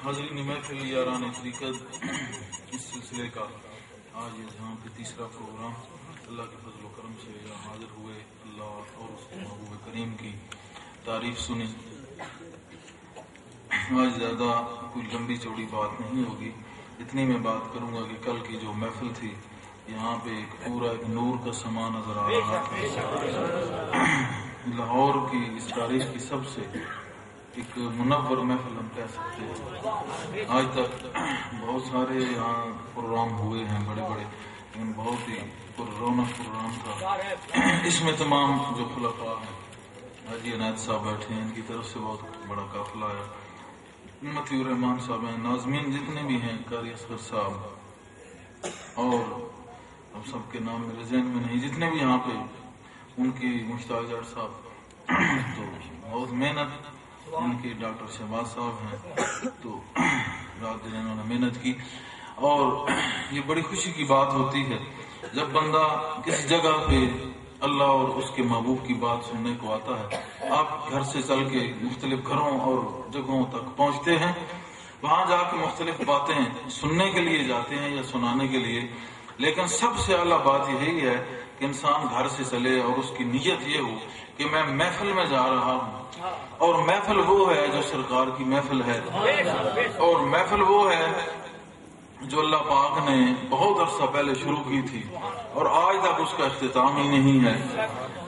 حاضرین محفل یاران طریقت اس سلسلے کا آج یہاں پہ تیسرا پروگرام اللہ کے فضل و کرم سے یہاں حاضر ہوئے، اللہ اور اس کے محبوب کریم کی تعریف سنی۔ آج زیادہ کوئی لمبی چوڑی بات نہیں ہوگی، اتنی میں بات کروں گا کہ کل کی جو محفل تھی یہاں پہ ایک پورا ایک نور کا سما نظر آ رہا تھا۔ لاہور کی اس تاریخ کی سب سے ایک منور محفل ہم کہہ سکتے ہیں۔ آج تک بہت سارے یہاں پروگرام ہوئے ہیں بڑے بڑے، لیکن بہت ہی رونق پروگرام تھا۔ اس میں تمام جو خلفاء ہیں، حاجی عنایت صاحب بیٹھے ہیں، ان کی طرف سے بہت بڑا قافلہ آیا، متی الرحمان صاحب ہیں، ناظمین جتنے بھی ہیں، قاری اصغر صاحب، اور اب سب کے نام میرے ذہن میں نہیں، جتنے بھی یہاں پہ ان کی مشتاق جاٹ صاحب، تو بہت محنت ان کی، ڈاکٹر شہباز صاحب ہیں، تو رات دن انہوں نے محنت کی۔ اور یہ بڑی خوشی کی بات ہوتی ہے جب بندہ کس جگہ پہ اللہ اور اس کے محبوب کی بات سننے کو آتا ہے۔ آپ گھر سے چل کے مختلف گھروں اور جگہوں تک پہنچتے ہیں، وہاں جا کے مختلف باتیں سننے کے لیے جاتے ہیں یا سنانے کے لیے، لیکن سب سے اعلیٰ بات یہی ہے کہ انسان گھر سے چلے اور اس کی نیت یہ ہو کہ میں محفل میں جا رہا ہوں، اور محفل وہ ہے جو سرکار کی محفل ہے، اور محفل وہ ہے جو اللہ پاک نے بہت عرصہ پہلے شروع کی تھی اور آج تک اس کا اختتام ہی نہیں ہے۔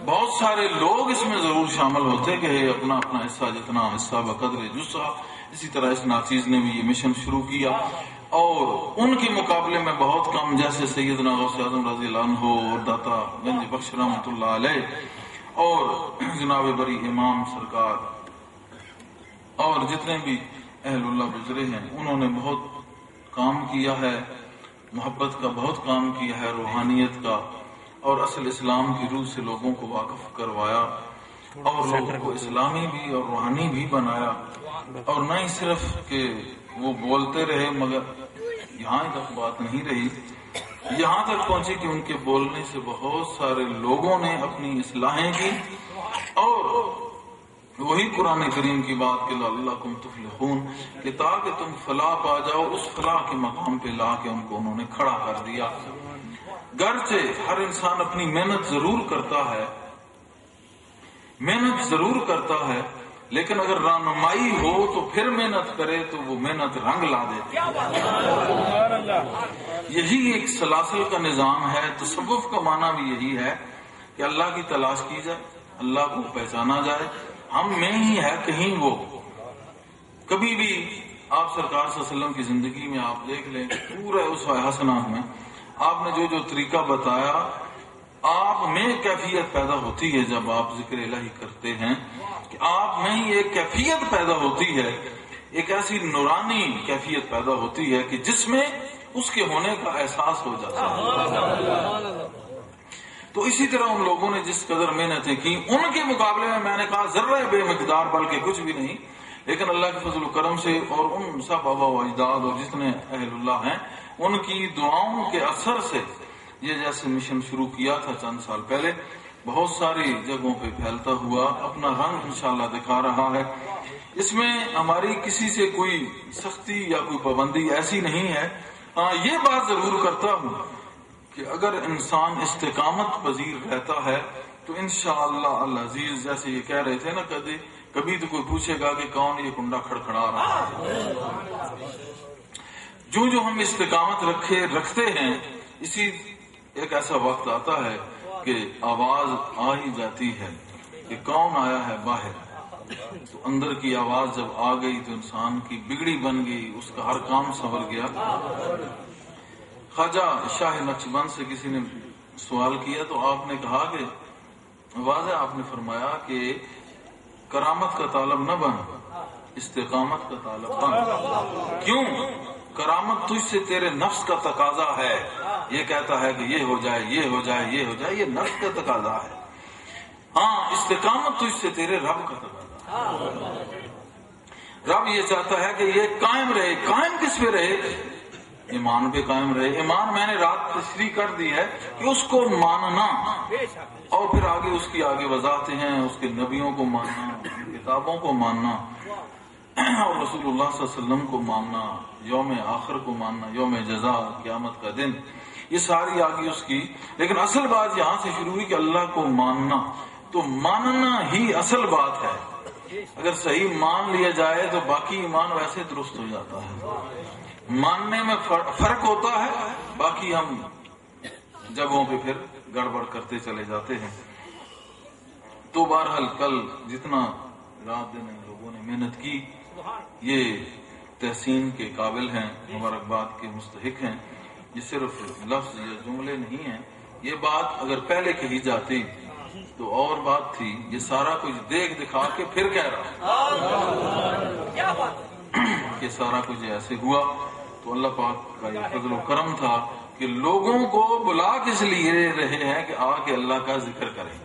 بہت سارے لوگ اس میں ضرور شامل ہوتے کہ اپنا اپنا حصہ، جتنا حصہ بقدر جزء، اسی طرح اس ناچیز نے بھی یہ مشن شروع کیا، اور ان کے مقابلے میں بہت کم، جیسے سیدنا غوث اعظم رضی اللہ عنہ اور داتا گنج بخش رحمۃ اللہ علیہ اور جناب بری امام سرکار اور جتنے بھی اہل اللہ گزرے ہیں، انہوں نے بہت کام کیا ہے، محبت کا بہت کام کیا ہے، روحانیت کا، اور اصل اسلام کی روح سے لوگوں کو واقف کروایا اور لوگوں کو اسلامی بھی اور روحانی بھی بنایا، اور نہ ہی صرف کہ وہ بولتے رہے مگر یہاں تک بات نہیں رہی، یہاں تک پہنچی کہ ان کے بولنے سے بہت سارے لوگوں نے اپنی اصلاحیں کی، اور وہی قرآن کریم کی بات کہ لعلکم تفلحون، کہ تاکہ تم فلاح پا جاؤ، اس فلاح کے مقام پہ لا کے ان کو انہوں نے کھڑا کر دیا۔ گرچہ ہر انسان اپنی محنت ضرور کرتا ہے، لیکن اگر رہنمائی ہو تو پھر محنت کرے تو وہ محنت رنگ لا دیتی ہے۔ یہی ایک سلاسل کا نظام ہے۔ تصوف کا معنی بھی یہی ہے کہ اللہ کی تلاش کی جائے، اللہ کو پہچانا جائے، ہم میں ہی ہے کہیں وہ۔ کبھی بھی آپ سرکار صلی اللہ علیہ وسلم کی زندگی میں آپ دیکھ لیں، پورے اسوہ حسنہ میں آپ نے جو طریقہ بتایا، آپ میں کیفیت پیدا ہوتی ہے جب آپ ذکر الہی کرتے ہیں، کہ آپ میں ہی ایک کیفیت پیدا ہوتی ہے، ایک ایسی نورانی کیفیت پیدا ہوتی ہے کہ جس میں اس کے ہونے کا احساس ہو جاتا ہے۔ تو اسی طرح ان لوگوں نے جس قدر محنتیں کی، ان کے مقابلے میں میں نے کہا ذرہ بے مقدار بلکہ کچھ بھی نہیں، لیکن اللہ کے فضل و کرم سے اور ان سب آبا و اجداد اور جتنے اہل اللہ ہیں ان کی دعاؤں کے اثر سے یہ جیسے مشن شروع کیا تھا چند سال پہلے، بہت ساری جگہوں پہ پھیلتا ہوا اپنا رنگ انشاءاللہ دکھا رہا ہے۔ اس میں ہماری کسی سے کوئی سختی یا کوئی پابندی ایسی نہیں ہے۔ ہاں، یہ بات ضرور کرتا ہوں کہ اگر انسان استقامت پذیر رہتا ہے تو انشاءاللہ العزیز، جیسے یہ کہہ رہے تھے نا، کبھی تو کوئی پوچھے گا کہ کون یہ کنڈا کھڑکھڑا رہا ہے۔ جو ہم استقامت رکھتے ہیں، اسی ایک ایسا وقت آتا ہے کہ آواز آ ہی جاتی ہے کہ کون آیا ہے باہر، تو اندر کی آواز جب آ گئی تو انسان کی بگڑی بن گئی، اس کا ہر کام سنور گیا۔ خواجہ شاہ نقشبند سے کسی نے سوال کیا تو آپ نے کہا کہ واضح آپ نے فرمایا کہ کرامت کا طالب نہ بن، استقامت کا طالب بن۔ کیوں؟ کرامت تجھ سے تیرے نفس کا تقاضا ہے، یہ کہتا ہے کہ یہ ہو جائے، یہ ہو جائے، یہ ہو جائے، یہ نفس کا تقاضا ہے۔ ہاں، استقامت تجھ سے تیرے رب کا تقاضا ہے۔ رب یہ چاہتا ہے کہ یہ قائم رہے۔ قائم کس پہ رہے؟ ایمان پہ قائم رہے۔ ایمان میں نے رات تشریح کر دی ہے کہ اس کو ماننا، اور پھر آگے اس کی وضاحتیں ہیں، اس کے نبیوں کو ماننا، کتابوں کو ماننا، اور رسول اللہ صلی اللہ علیہ وسلم کو ماننا، یوم آخر کو ماننا، یوم جزا، قیامت کا دن، یہ ساری آگی اس کی. لیکن اصل بات یہاں سے شروع ہوئی کہ اللہ کو ماننا. تو ماننا ہی اصل بات ہے. اگر صحیح مان لیا جائے تو باقی ایمان ویسے درست ہو جاتا ہے. ماننے میں فرق ہوتا ہے، باقی ہم جگہوں پہ پھر گڑبڑ کرتے چلے جاتے ہیں. تو بہرحال کل جتنا رات دن لوگوں نے محنت کی، یہ تحسین کے قابل ہیں، مبارکباد کے مستحق ہیں. یہ صرف لفظ یا جملے نہیں ہیں. یہ بات اگر پہلے کہی جاتی تو اور بات تھی. یہ سارا کچھ دیکھ دکھا کے پھر کہہ رہا کہ سارا کچھ ایسے ہوا. تو اللہ پاک کا یہ فضل و کرم تھا کہ لوگوں کو بلا کس لیے رہے ہیں کہ آ کے اللہ کا ذکر کریں،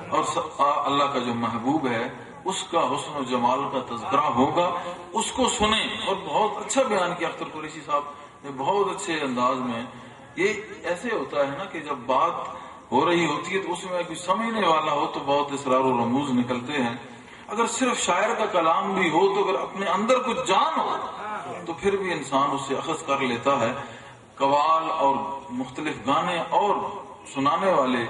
اور اللہ کا جو محبوب ہے اس کا حسن و جمال کا تذکرہ ہوگا، اس کو سنیں. اور بہت اچھا بیان کیا اختر قریشی صاحب نے، بہت اچھے انداز میں. یہ ایسے ہوتا ہے نا کہ جب بات ہو رہی ہوتی ہے تو اس میں کوئی سمجھنے والا ہو تو بہت اسرار و رموز نکلتے ہیں. اگر صرف شاعر کا کلام بھی ہو تو اگر اپنے اندر کچھ جان ہو تو پھر بھی انسان اس سے اخذ کر لیتا ہے. قوال اور مختلف گانے اور سنانے والے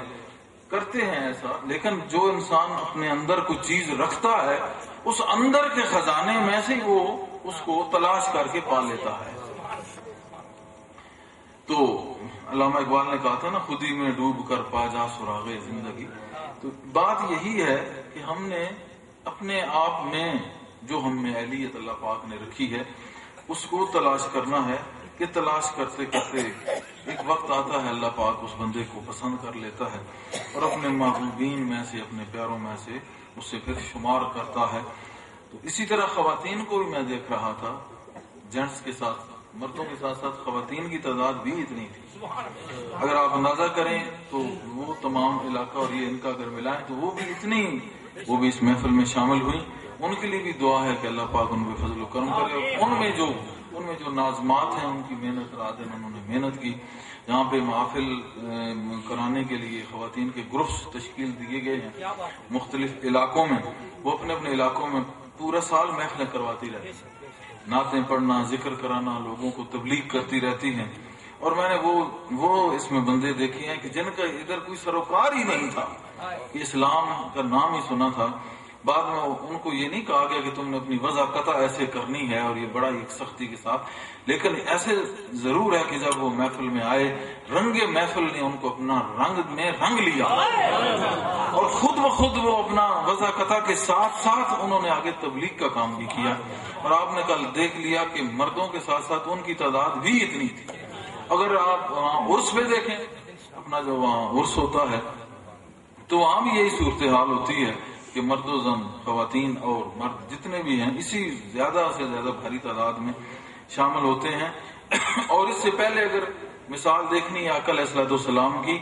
کرتے ہیں ایسا، لیکن جو انسان اپنے اندر کچھ چیز رکھتا ہے اس اندر کے خزانے میں سے وہ اس کو تلاش کر کے پا لیتا ہے. تو علامہ اقبال نے کہا تھا نا، خود ہی میں ڈوب کر پا جا سراغ زندگی. تو بات یہی ہے کہ ہم نے اپنے آپ میں جو ہم میں اہلیت اللہ پاک نے رکھی ہے اس کو تلاش کرنا ہے. کہ تلاش کرتے کرتے ایک وقت آتا ہے اللہ پاک اس بندے کو پسند کر لیتا ہے اور اپنے محبوبین میں سے، اپنے پیاروں میں سے اسے پھر شمار کرتا ہے. تو اسی طرح خواتین کو بھی میں دیکھ رہا تھا، جینٹس کے ساتھ، مردوں کے ساتھ ساتھ خواتین کی تعداد بھی اتنی تھی. اگر آپ اندازہ کریں تو وہ تمام علاقہ اور یہ ان کا اگر ملائیں تو وہ بھی اتنی، وہ بھی اس محفل میں شامل ہوئی. ان کے لیے بھی دعا ہے کہ اللہ پاک ان پہ فضل و کرم کرے. ان میں جو ناظمات ہیں ان کی محنت، رات دن انہوں نے محنت کی. یہاں پہ محافل کرانے کے لیے خواتین کے گروپس تشکیل دیے گئے ہیں مختلف علاقوں میں. وہ اپنے اپنے علاقوں میں پورا سال محفلیں کرواتی رہتی ہیں، نعتیں پڑھنا، ذکر کرانا، لوگوں کو تبلیغ کرتی رہتی ہیں. اور میں نے وہ اس میں بندے دیکھے ہیں کہ جن کا ادھر کوئی سروکار ہی نہیں تھا، کہ اسلام کا نام ہی سنا تھا. بعد میں ان کو یہ نہیں کہا گیا کہ تم نے اپنی وضع قطع ایسے کرنی ہے اور یہ بڑا ایک سختی کے ساتھ، لیکن ایسے ضرور ہے کہ جب وہ محفل میں آئے، رنگ محفل نے ان کو اپنا رنگ میں رنگ لیا اور خود بخود وہ اپنا وضع قطع کے ساتھ ساتھ انہوں نے آگے تبلیغ کا کام بھی کیا. اور آپ نے کل دیکھ لیا کہ مردوں کے ساتھ ساتھ ان کی تعداد بھی اتنی تھی. اگر آپ وہاں عرس میں دیکھیں، اپنا جو وہاں عرس ہوتا ہے تو وہاں بھی یہی صورتحال ہوتی ہے کہ مرد و زن، خواتین اور مرد جتنے بھی ہیں اسی زیادہ سے زیادہ بھاری تعداد میں شامل ہوتے ہیں. اور اس سے پہلے اگر مثال دیکھنی ہے آقا علیہ الصلوۃ والسلام کی،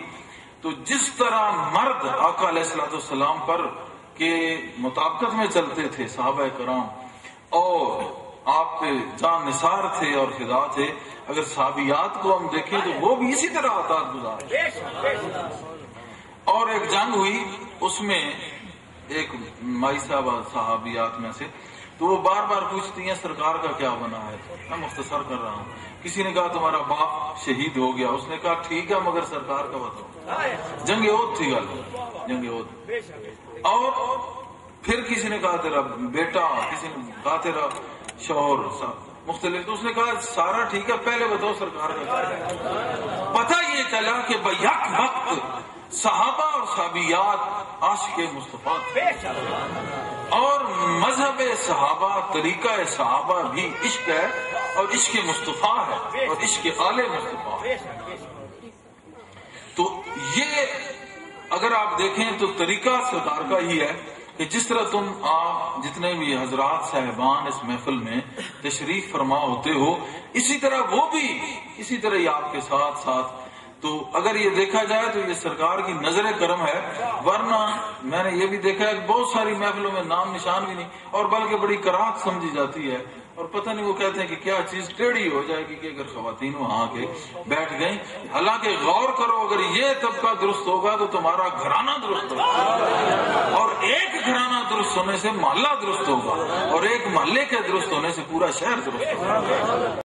تو جس طرح مرد آقا علیہ الصلوۃ والسلام پر کے مطابقت میں چلتے تھے صحابہ کرام اور آپ پہ جان نثار تھے اور فدا تھے، اگر صحابیات کو ہم دیکھیں تو وہ بھی اسی طرح اطاعت گزار. اور ایک جنگ ہوئی، اس میں ایک مائی صاحبہ صحابیات میں سے، تو وہ بار بار پوچھتی ہیں سرکار کا کیا بنا ہے. میں مختصر کر رہا ہوں. کسی نے کہا تمہارا باپ شہید ہو گیا. اس نے کہا ٹھیک ہے مگر سرکار کا بتاؤ. جنگ احد تھی گل، جنگ احد. اور پھر کسی نے کہا تیرا بیٹا، کسی نے کہا تیرا شوہر، مختلف. تو اس نے کہا سارا ٹھیک ہے، پہلے بتاؤ سرکار کا کیا. پتہ یہ چلا کہ بیک وقت صحابہ اور صحابیات عاشق مصطفیٰ اور مذہب صحابہ، طریقہ صحابہ بھی عشق ہے اور عشق مصطفیٰ ہے اور عشق آل مصطفیٰ. تو یہ اگر آپ دیکھیں تو طریقہ سرکار کا ہی ہے کہ جس طرح آپ جتنے بھی حضرات صاحبان اس محفل میں تشریف فرما ہوتے ہو، اسی طرح وہ بھی اسی طرح ہی آپ کے ساتھ ساتھ. تو اگر یہ دیکھا جائے تو یہ سرکار کی نظر کرم ہے. ورنہ میں نے یہ بھی دیکھا ہے کہ بہت ساری محفلوں میں نام نشان بھی نہیں، اور بلکہ بڑی کراہت سمجھی جاتی ہے اور پتہ نہیں وہ کہتے ہیں کہ کیا چیز ٹیڑھی ہو جائے گی کہ اگر خواتین وہاں آ کے بیٹھ گئیں. حالانکہ غور کرو، اگر یہ طبقہ درست ہوگا تو تمہارا گھرانہ درست ہوگا، اور ایک گھرانہ درست ہونے سے محلہ درست ہوگا، اور ایک محلے کے درست ہونے سے پورا شہر درست ہوگا.